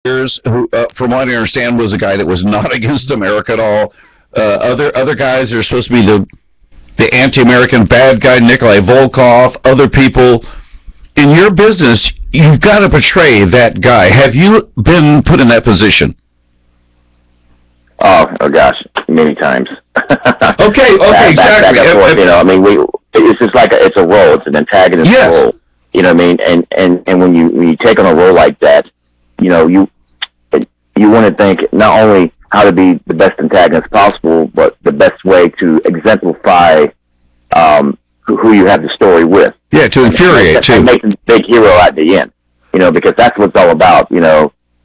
years, who, from what I understand, was a guy that was not against America at all. Other guys are supposed to be the anti-American bad guy, Nikolai Volkov, other people. In your business, you've got to portray that guy. Have you been put in that position? Oh gosh, many times. Okay, exactly. I mean, it's just like it's a role. It's an antagonist role. You know what I mean? And when you take on a role like that, you want to think not only how to be the best antagonist possible, but the best way to exemplify who you have the story with. Yeah, to infuriate, too. And make the big hero at the end, because that's what it's all about,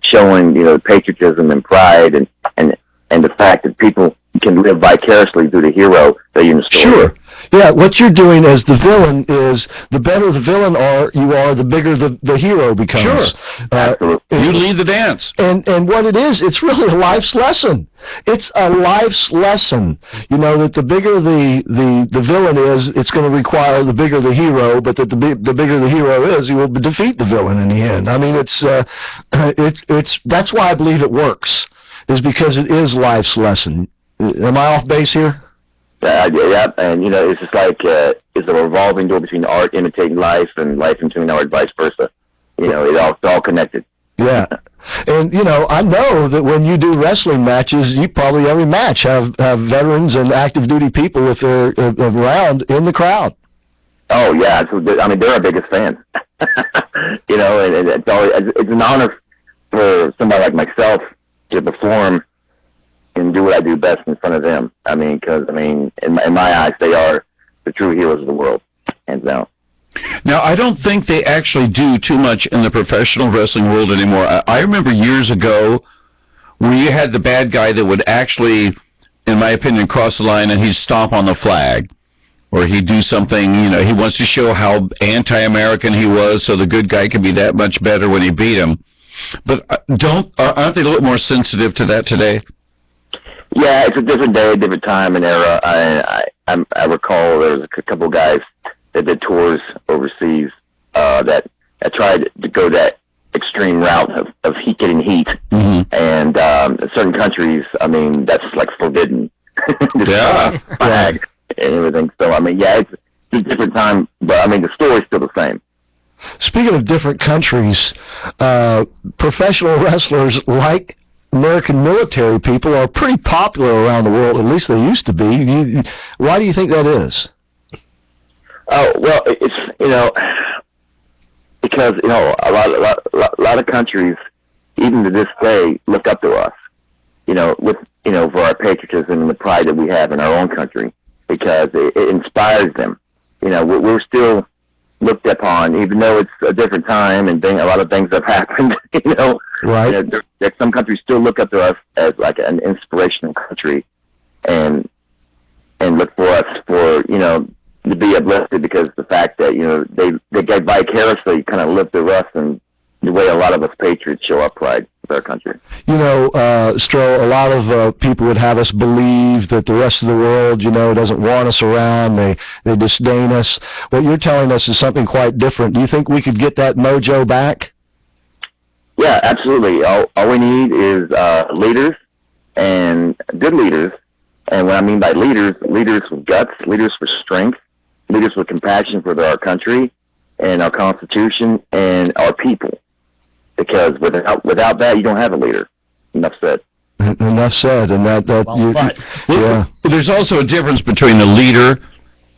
showing, patriotism and pride and the fact that people can live vicariously through the hero that you're in the story. Sure. Yeah, what you're doing as the villain is the better the villain you are, the bigger the hero becomes. Sure. Absolutely. You lead the dance. And what it is, it's really a life's lesson. It's a life's lesson. That the bigger the villain is, it's going to require the bigger the hero, but that the bigger the hero is, he will defeat the villain in the end. I mean, that's why I believe it works, is because it is life's lesson. Am I off base here? Yeah, and it's just like it's a revolving door between art imitating life and life imitating art, vice versa. It's all connected. Yeah, and I know that when you do wrestling matches, you probably every match have veterans and active duty people if they're around in the crowd. Oh yeah, they're our biggest fans. And it's an honor for somebody like myself to perform and do what I do best in front of them. Because in my eyes, they are the true heroes of the world, hands down. Now, I don't think they actually do too much in the professional wrestling world anymore. I remember years ago where you had the bad guy that would actually, in my opinion, cross the line and he'd stomp on the flag. Or he'd do something, he wants to show how anti-American he was so the good guy could be that much better when he beat him. But aren't they a little more sensitive to that today? Yeah, it's a different day, a different time and era. I recall there was a couple of guys that did tours overseas that tried to go that extreme route of getting heat. Mm-hmm. And certain countries, that's like forbidden. Yeah. Flag and everything. So, it's a different time, but, the story's still the same. Speaking of different countries, professional wrestlers like American military people are pretty popular around the world. At least they used to be. Why do you think that is? Oh well, it's because a lot of countries, even to this day, look up to us. For our patriotism and the pride that we have in our own country, because it inspires them. We're still looked upon, even though it's a different time and a lot of things have happened. Right. Some countries still look up to us as like an inspirational country, and look for us for to be uplifted because the fact that they get vicariously kind of live through us and the way a lot of us patriots show our pride with our country. Stro, a lot of people would have us believe that the rest of the world, doesn't want us around. They disdain us. What you're telling us is something quite different. Do you think we could get that mojo back? Yeah, absolutely. All we need is leaders, and good leaders. And what I mean by leaders with guts, leaders with strength, leaders with compassion for our country and our Constitution and our people. Because without that, you don't have a leader. Enough said. Enough said. And yeah. There's also a difference between a leader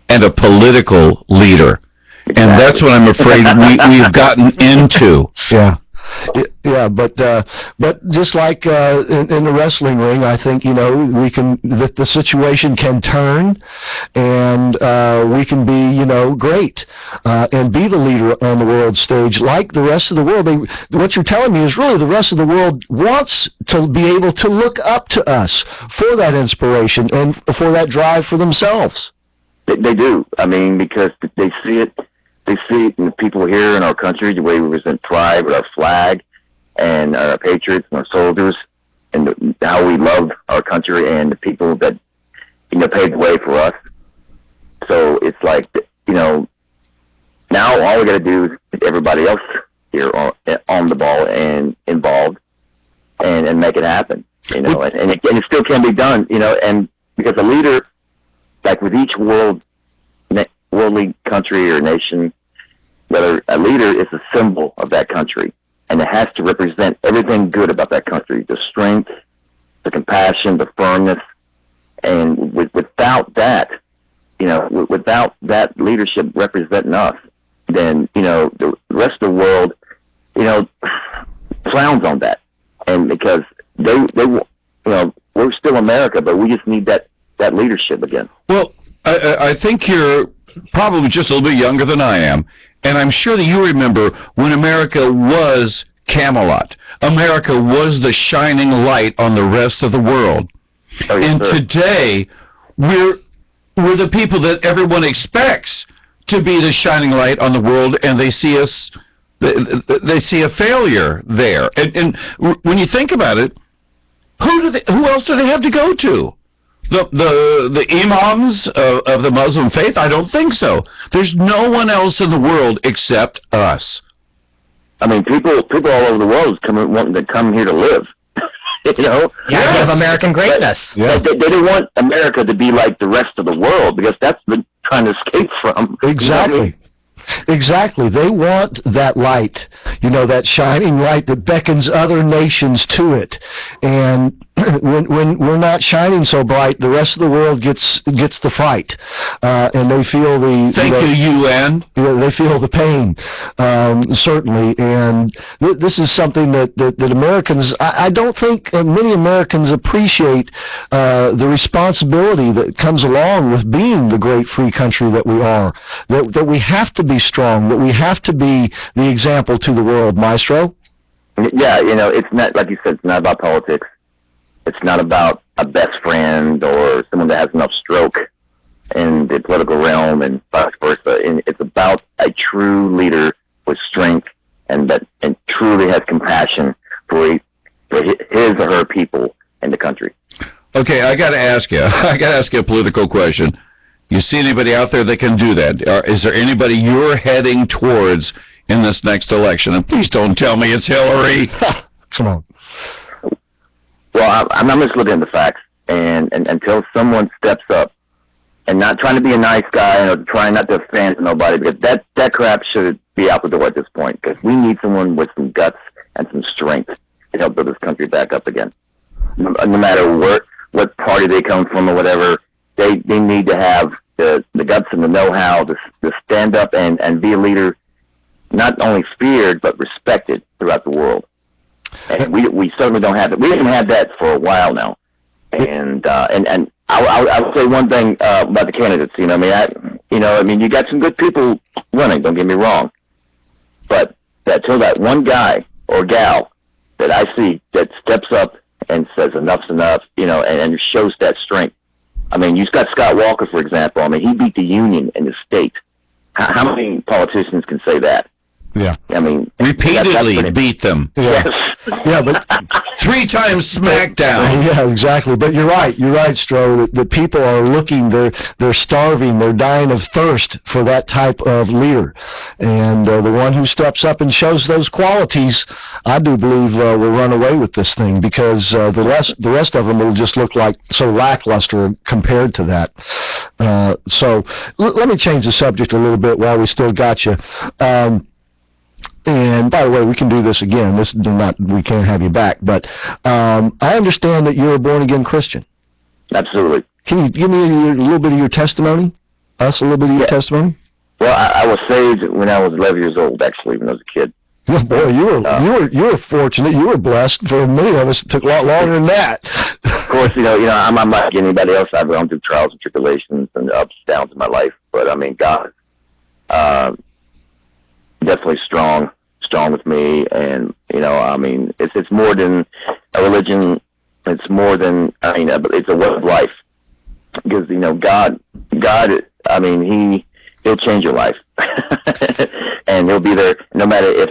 and a political leader. Exactly. And that's what I'm afraid we've gotten into. Yeah. Yeah, but just like in the wrestling ring, I think the situation can turn, and we can be great and be the leader on the world stage like the rest of the world. What you're telling me is really the rest of the world wants to be able to look up to us for that inspiration and for that drive for themselves. They do. Because they see it. They see it in the people here in our country, the way we present pride with our flag and our patriots and our soldiers, and how we love our country and the people that paved the way for us. So it's like now all we got to do is get everybody else here on the ball and involved, and make it happen. You know, and it still can be done. You know, and because a leader, like with each worldly country or nation, whether a leader is a symbol of that country, and it has to represent everything good about that country: the strength, the compassion, the firmness. And without that, you know, without that leadership representing us, then, you know, the rest of the world, you know, frowns on that. And because they you know, we're still America, but we just need that leadership again. Well, I think you're probably just a little bit younger than I am, and I'm sure that you remember when America was Camelot. America was the shining light on the rest of the world. Oh, yes, and sir. today, we're the people that everyone expects to be the shining light on the world, and they see us, they see a failure there. And when you think about it, who else do they have to go to? The imams of the Muslim faith? I don't think so. There's no one else in the world except us. I mean, people all over the world wanting to come here to live. You know? Yeah, of American greatness. Yeah. They don't want America to be like the rest of the world, because that's what they're trying to escape from. Exactly. You know what I mean? Exactly. They want that light, you know, that shining light that beckons other nations to it. And when we're not shining so bright, the rest of the world gets the fright, and they feel the Thank you, UN. they feel the pain, certainly. And this is something that Americans, I don't think many Americans appreciate the responsibility that comes along with being the great free country that we are. That we have to be strong. That we have to be the example to the world, Maestro. Yeah, you know, it's not, like you said, it's not about politics. It's not about a best friend or someone that has enough stroke in the political realm and vice versa. And it's about a true leader with strength and truly has compassion for his or her people and the country. Okay, I got to ask you. I got to ask you a political question. You see anybody out there that can do that? Is there anybody you're heading towards in this next election? And please don't tell me it's Hillary. Come on. Well, I'm just looking at the facts, and until someone steps up, and not trying to be a nice guy or trying not to offend nobody, because that crap should be out the door at this point, because we need someone with some guts and some strength to help build this country back up again. No matter what party they come from or whatever, they need to have the guts and the know-how to stand up and be a leader, not only feared but respected throughout the world. And we certainly don't have it. We haven't had that for a while now. And I would say one thing about the candidates. You know, I mean, you got some good people running. Don't get me wrong, but until that one guy or gal that I see that steps up and says enough's enough, you know, and shows that strength. I mean, you've got Scott Walker, for example. I mean, he beat the Union in the state. How many politicians can say that? Yeah. I mean, Repeatedly beat them. Yeah. Yeah, but 3 times smackdown. Yeah, exactly. But you're right, Stro. The people are looking. They're starving. They're dying of thirst for that type of leader. And the one who steps up and shows those qualities, I do believe will run away with this thing, because the rest of them will just look like so lackluster compared to that. So let me change the subject a little bit while we still got you. And by the way, we can do this again. We can't have you back. But I understand that you're a born-again Christian. Absolutely. Can you give me a little bit of your testimony? Us a little bit of your testimony? Well, I was saved when I was 11 years old, actually, when I was a kid. Oh, boy, you were fortunate. You were blessed. For many of us, it took a lot longer than that. Of course, you know, I'm not like anybody else. I've gone through trials and tribulations and ups and downs in my life. But I mean, God, definitely strong with me. And you know, I mean, it's more than a religion. It's more than, I mean, it's a way of life. Because you know, God, I mean, He'll change your life, and He'll be there no matter if,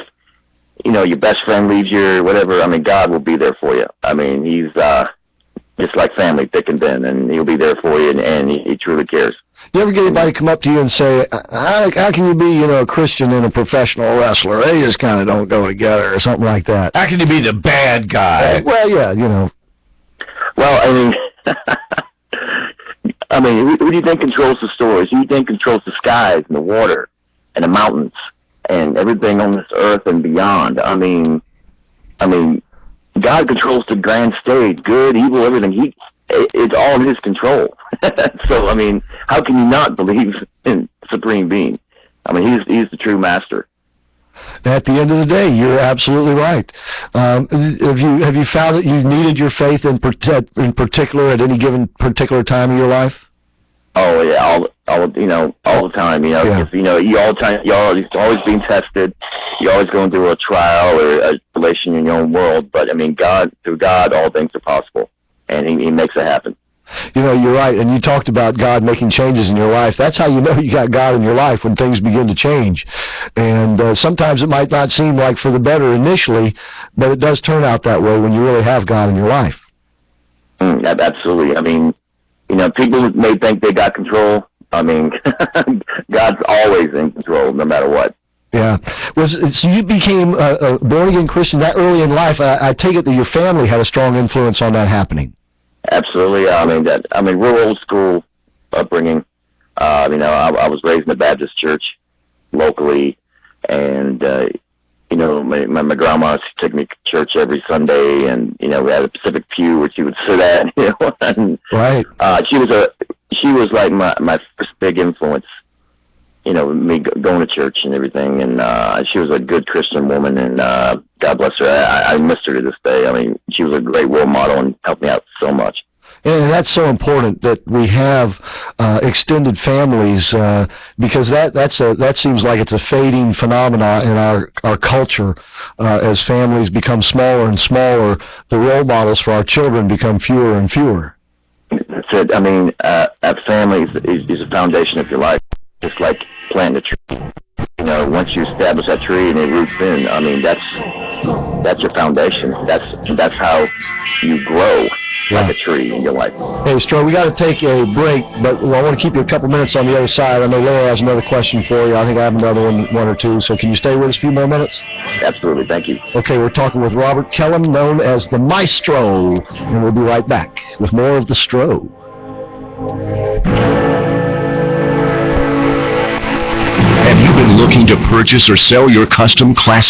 you know, your best friend leaves you or whatever. I mean, God will be there for you. I mean, He's just like family, thick and thin, and He'll be there for you, and He truly cares. You ever get anybody come up to you and say, how can you be, a Christian and a professional wrestler? They just kind of don't go together or something like that. How can you be the bad guy? Well, yeah, Well, I mean, who do you think controls the stories? Who do you think controls the skies and the water and the mountains and everything on this earth and beyond? I mean, God controls the grand stage, good, evil, everything. It's all in His control. So, I mean, how can you not believe in Supreme Being? I mean, He's the true master. At the end of the day, you're absolutely right. Have you found that you needed your faith in particular at any given particular time in your life? Oh yeah, all the time. Yeah. Because, you're always being tested. You're always going through a trial or a relation in your own world. But I mean, through God, all things are possible, and He makes it happen. You're right, and you talked about God making changes in your life. That's how you know you got God in your life, when things begin to change. And sometimes it might not seem like for the better initially, but it does turn out that way when you really have God in your life. Absolutely. I mean, people may think they got control. I mean, God's always in control, no matter what. Yeah. So you became a born-again Christian that early in life. I take it that your family had a strong influence on that happening. Absolutely. I mean, real old school upbringing. I was raised in the Baptist church locally, and my grandma took me to church every Sunday, and we had a Pacific pew where she would sit at. And, right. She was like my first big influence. Me going to church and everything, and she was a good Christian woman, and God bless her. I missed her to this day. I mean, she was a great role model and helped me out so much. And that's so important that we have extended families, because that seems like it's a fading phenomena in our culture. As families become smaller and smaller, the role models for our children become fewer and fewer. That's it. I mean, a family is a foundation of your life. Just like planting a tree. Once you establish that tree and it roots in, I mean, that's your foundation. That's how you grow like a tree in your life. Hey, Stro, we got to take a break, but I want to keep you a couple minutes on the other side. I know Laura has another question for you. I think I have another one or two. So can you stay with us a few more minutes? Absolutely. Thank you. Okay, we're talking with Robert Kellum, known as the Maestro, and we'll be right back with more of the Stro. Have you been looking to purchase or sell your custom classic